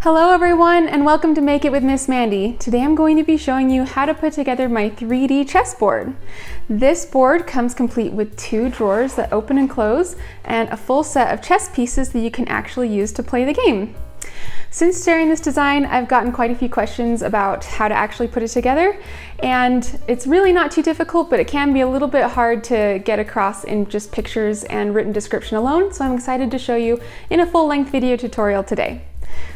Hello everyone and welcome to Make It with Miss Mandee. Today I'm going to be showing you how to put together my 3D chessboard. This board comes complete with 2 drawers that open and close and a full set of chess pieces that you can actually use to play the game. Since sharing this design, I've gotten quite a few questions about how to actually put it together, and it's really not too difficult, but it can be a little bit hard to get across in just pictures and written description alone, so I'm excited to show you in a full-length video tutorial today.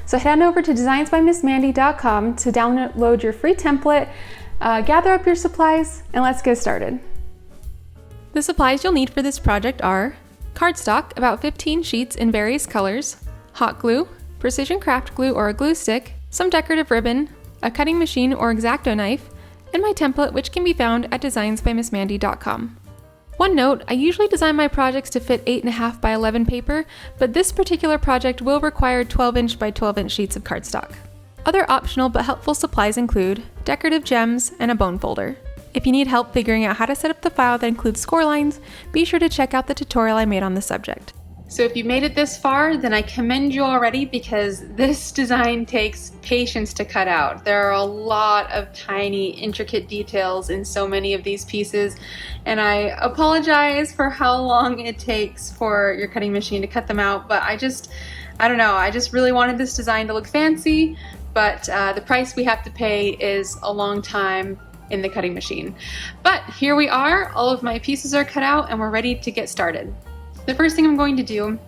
So head on over to designsbymissmandee.com to download your free template, gather up your supplies, and let's get started. The supplies you'll need for this project are cardstock, about 15 sheets in various colors, hot glue, precision craft glue or a glue stick, some decorative ribbon, a cutting machine or X-Acto knife, and my template, which can be found at designsbymissmandee.com. One note, I usually design my projects to fit 8.5 by 11 paper, but this particular project will require 12-inch by 12-inch sheets of cardstock. Other optional but helpful supplies include decorative gems and a bone folder. If you need help figuring out how to set up the file that includes score lines, be sure to check out the tutorial I made on the subject. So if you made it this far, then I commend you already because this design takes patience to cut out. There are a lot of tiny, intricate details in so many of these pieces, and I apologize for how long it takes for your cutting machine to cut them out, but I don't know, I just really wanted this design to look fancy, but the price we have to pay is a long time in the cutting machine. But here we are, all of my pieces are cut out and we're ready to get started. The first thing I'm going to do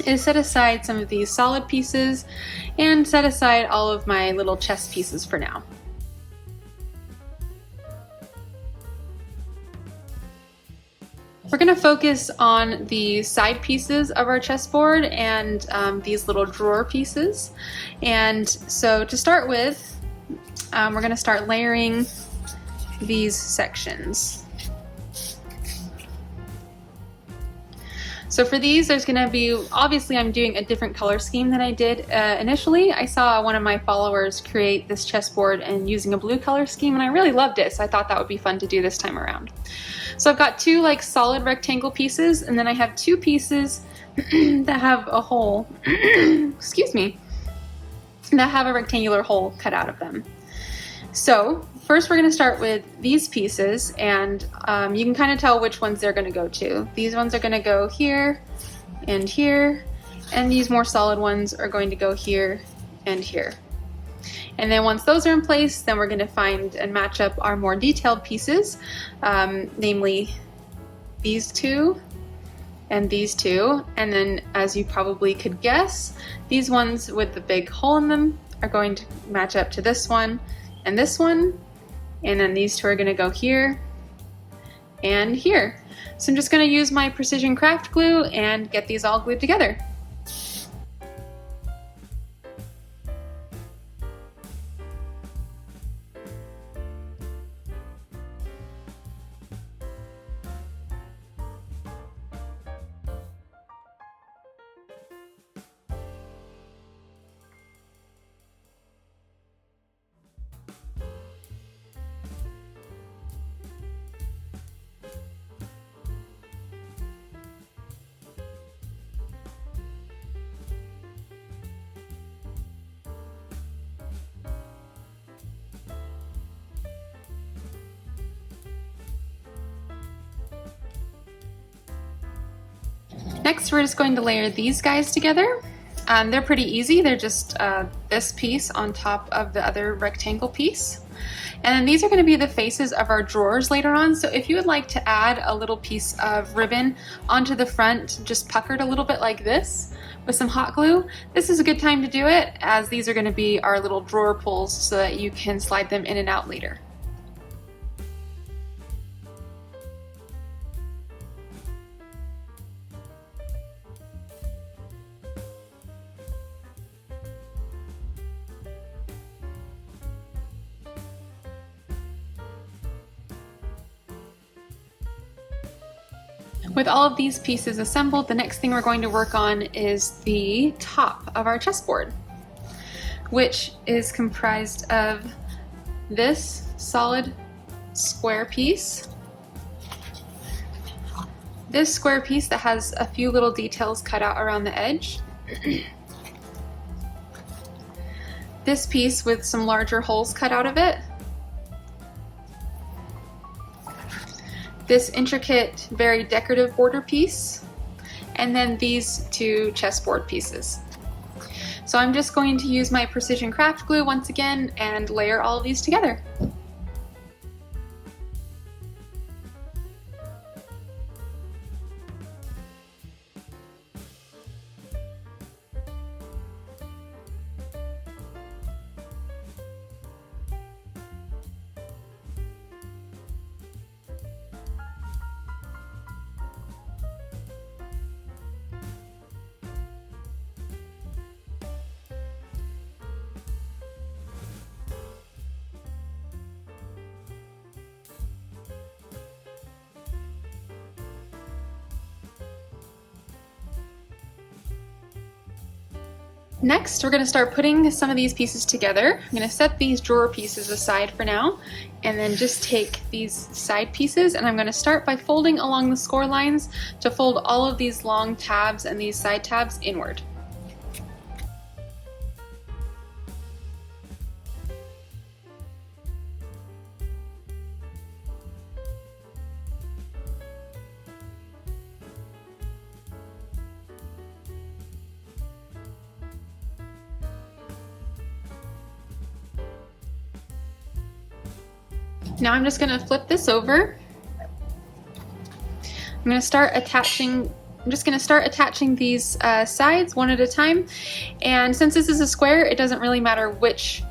is set aside some of these solid pieces and set aside all of my little chess pieces for now. We're going to focus on the side pieces of our chessboard and these little drawer pieces. And so to start with, we're going to start layering these sections. So for these, there's going to be, obviously I'm doing a different color scheme than I did initially. I saw one of my followers create this chessboard and using a blue color scheme, and I really loved it, so I thought that would be fun to do this time around. So I've got 2 like solid rectangle pieces, and then I have 2 pieces that have a hole, excuse me, that have a rectangular hole cut out of them. So first we're going to start with these pieces, and you can kind of tell which ones they're going to go to. These ones are going to go here and here, and these more solid ones are going to go here and here. And then once those are in place, then we're going to find and match up our more detailed pieces, namely these 2 and these 2. And then, as you probably could guess, these ones with the big hole in them are going to match up to this one and this one, and then these 2 are going to go here and here. So I'm just going to use my precision craft glue and get these all glued together. Next, we're just going to layer these guys together. They're pretty easy. They're just this piece on top of the other rectangle piece. And then these are going to be the faces of our drawers later on. So if you would like to add a little piece of ribbon onto the front, just puckered a little bit like this with some hot glue, this is a good time to do it, as these are going to be our little drawer pulls so that you can slide them in and out later. With all of these pieces assembled, the next thing we're going to work on is the top of our chessboard, which is comprised of this solid square piece, this square piece that has a few little details cut out around the edge, this piece with some larger holes cut out of it, this intricate, very decorative border piece, and then these two chessboard pieces. So I'm just going to use my precision craft glue once again and layer all of these together. Next, we're going to start putting some of these pieces together. I'm going to set these drawer pieces aside for now, and then just take these side pieces, and I'm going to start by folding along the score lines to fold all of these long tabs and these side tabs inward. Now I'm just going to flip this over. I'm just going to start attaching these sides one at a time. And since this is a square, it doesn't really matter which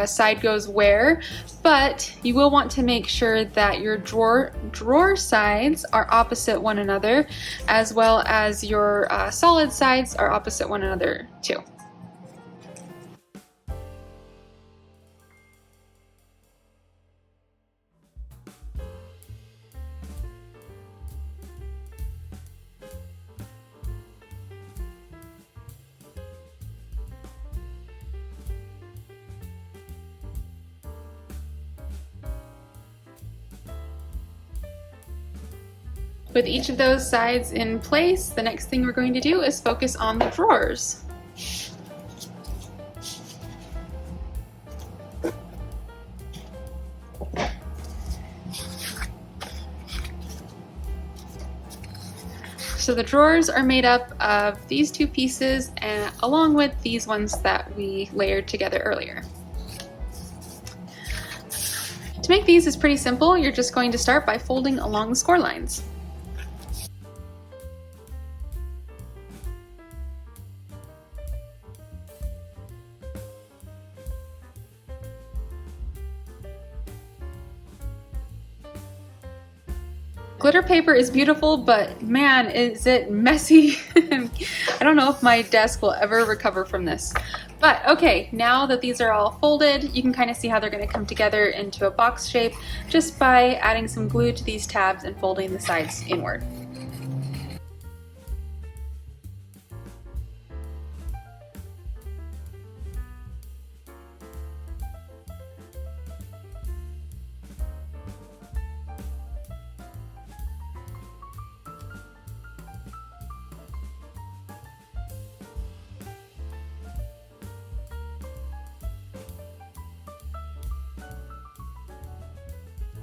side goes where, but you will want to make sure that your drawer sides are opposite one another, as well as your solid sides are opposite one another too. With each of those sides in place, the next thing we're going to do is focus on the drawers. So the drawers are made up of these two pieces and along with these ones that we layered together earlier. To make these is pretty simple. You're just going to start by folding along the score lines. Glitter paper is beautiful, but man, is it messy. I don't know if my desk will ever recover from this. But okay, now that these are all folded, you can kind of see how they're going to come together into a box shape just by adding some glue to these tabs and folding the sides inward.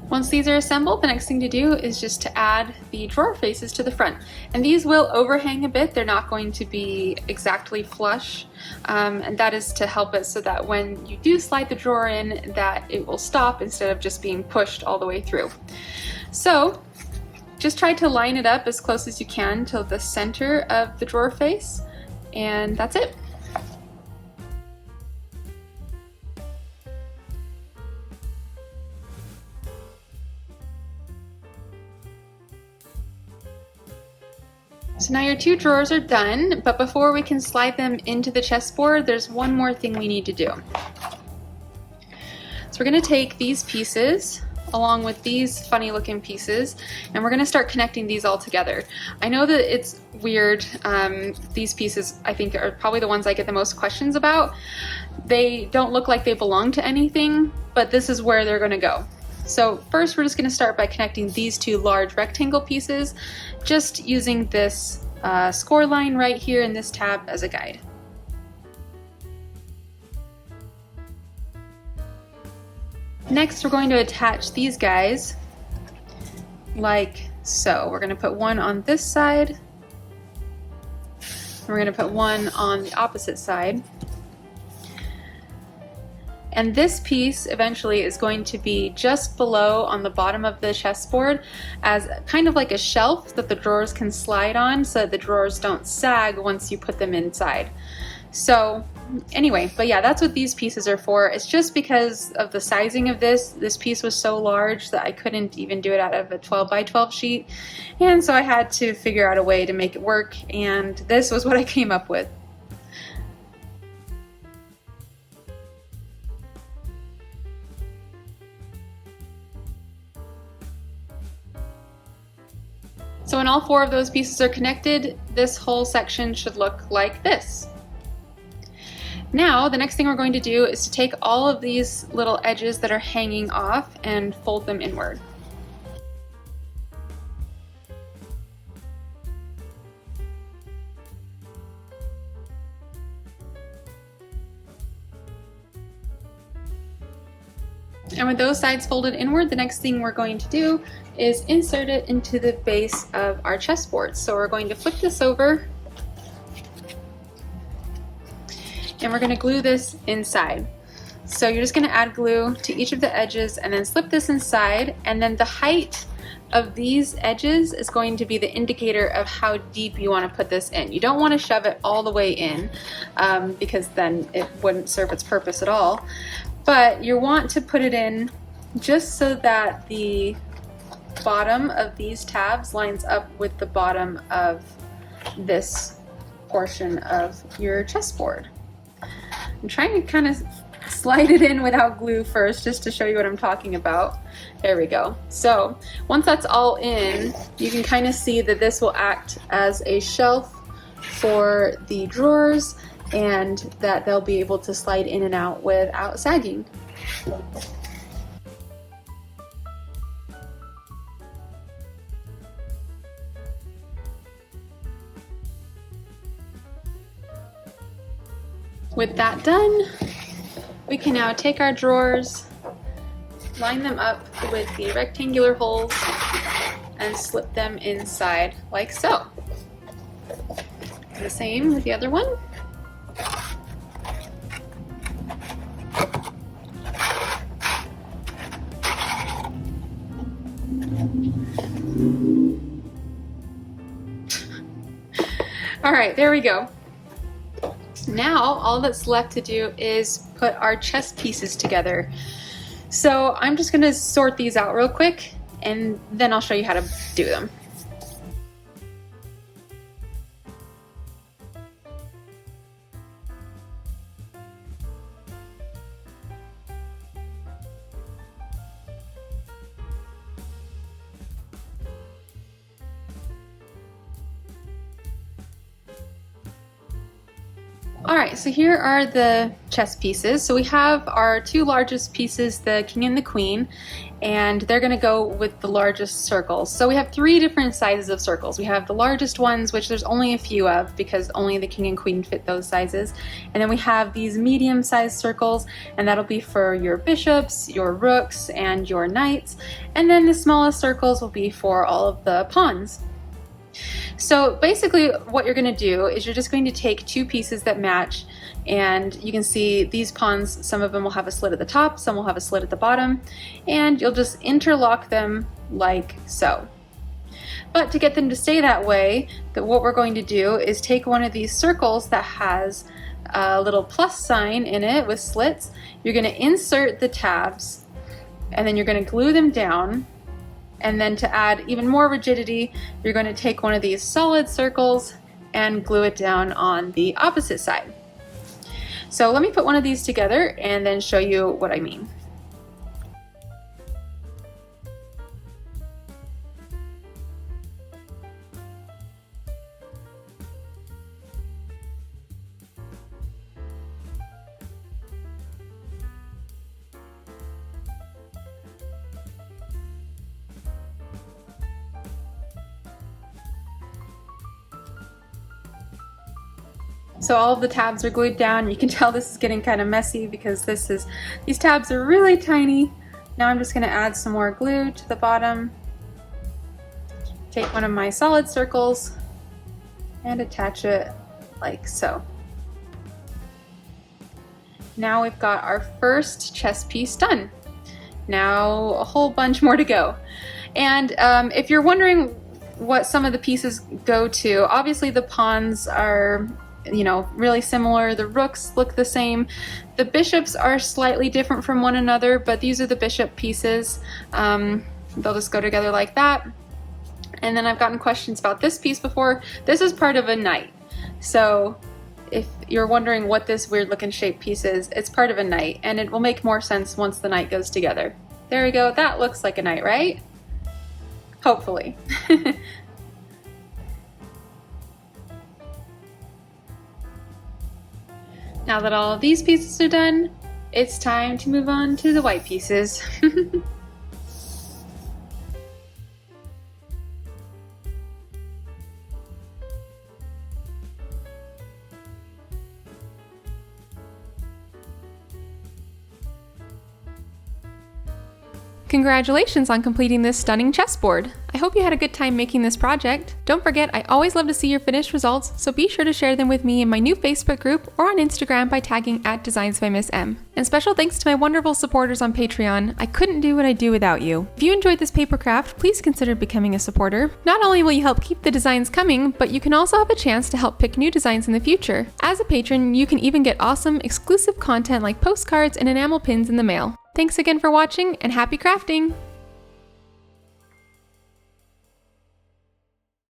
Once these are assembled, the next thing to do is just to add the drawer faces to the front. And these will overhang a bit, they're not going to be exactly flush, and that is to help it so that when you do slide the drawer in, that it will stop instead of just being pushed all the way through. So just try to line it up as close as you can to the center of the drawer face, and that's it. So now your two drawers are done, but before we can slide them into the chessboard, there's one more thing we need to do. So we're going to take these pieces along with these funny looking pieces, and we're going to start connecting these all together. I know that it's weird. These pieces I think are probably the ones I get the most questions about. They don't look like they belong to anything, but this is where they're going to go. So first we're just going to start by connecting these two large rectangle pieces, just using this score line right here in this tab as a guide. Next, we're going to attach these guys like so. We're going to put one on this side. We're going to put one on the opposite side. And this piece eventually is going to be just below on the bottom of the chessboard as kind of like a shelf that the drawers can slide on so that the drawers don't sag once you put them inside. So anyway, but yeah, that's what these pieces are for. It's just because of the sizing of this piece was so large that I couldn't even do it out of a 12 by 12 sheet. And so I had to figure out a way to make it work, and this was what I came up with. So when all four of those pieces are connected, this whole section should look like this. Now, the next thing we're going to do is to take all of these little edges that are hanging off and fold them inward. And with those sides folded inward, the next thing we're going to do is insert it into the base of our chessboard. So we're going to flip this over and we're going to glue this inside. So you're just going to add glue to each of the edges and then slip this inside, and then the height of these edges is going to be the indicator of how deep you want to put this in. You don't want to shove it all the way in because then it wouldn't serve its purpose at all. But you want to put it in just so that the bottom of these tabs lines up with the bottom of this portion of your chessboard. I'm trying to kind of slide it in without glue first just to show you what I'm talking about. There we go. So once that's all in, you can kind of see that this will act as a shelf for the drawers and that they'll be able to slide in and out without sagging. With that done, we can now take our drawers, line them up with the rectangular holes, and slip them inside like so. The same with the other one. All right, there we go. Now all that's left to do is put our chess pieces together. So I'm just going to sort these out real quick and then I'll show you how to do them. Alright, so here are the chess pieces. So we have our two largest pieces, the king and the queen, and they're going to go with the largest circles. So we have three different sizes of circles. We have the largest ones, which there's only a few of because only the king and queen fit those sizes. And then we have these medium-sized circles, and that'll be for your bishops, your rooks, and your knights. And then the smallest circles will be for all of the pawns. So basically what you're going to do is you're just going to take two pieces that match, and you can see these pawns, some of them will have a slit at the top, some will have a slit at the bottom, and you'll just interlock them like so. But to get them to stay that way, what we're going to do is take one of these circles that has a little plus sign in it with slits. You're going to insert the tabs and then you're going to glue them down. And then to add even more rigidity, you're going to take one of these solid circles and glue it down on the opposite side. So let me put one of these together and then show you what I mean. So all of the tabs are glued down. You can tell this is getting kind of messy because these tabs are really tiny, Now I'm just going to add some more glue to the bottom. Take one of my solid circles and attach it like so. Now we've got our first chess piece done. Now a whole bunch more to go. And if you're wondering what some of the pieces go to, obviously the pawns are, you know, really similar. The rooks look the same. The bishops are slightly different from one another, but these are the bishop pieces. They'll just go together like that. And then I've gotten questions about this piece before. This is part of a knight. So if you're wondering what this weird looking shaped piece is, it's part of a knight, and it will make more sense once the knight goes together. There we go. That looks like a knight, right? Hopefully. Now that all of these pieces are done, it's time to move on to the white pieces. Congratulations on completing this stunning chessboard! I hope you had a good time making this project. Don't forget, I always love to see your finished results, so be sure to share them with me in my new Facebook group or on Instagram by tagging @DesignsByMissM. And special thanks to my wonderful supporters on Patreon. I couldn't do what I do without you. If you enjoyed this paper craft, please consider becoming a supporter. Not only will you help keep the designs coming, but you can also have a chance to help pick new designs in the future. As a patron, you can even get awesome, exclusive content like postcards and enamel pins in the mail. Thanks again for watching, and happy crafting!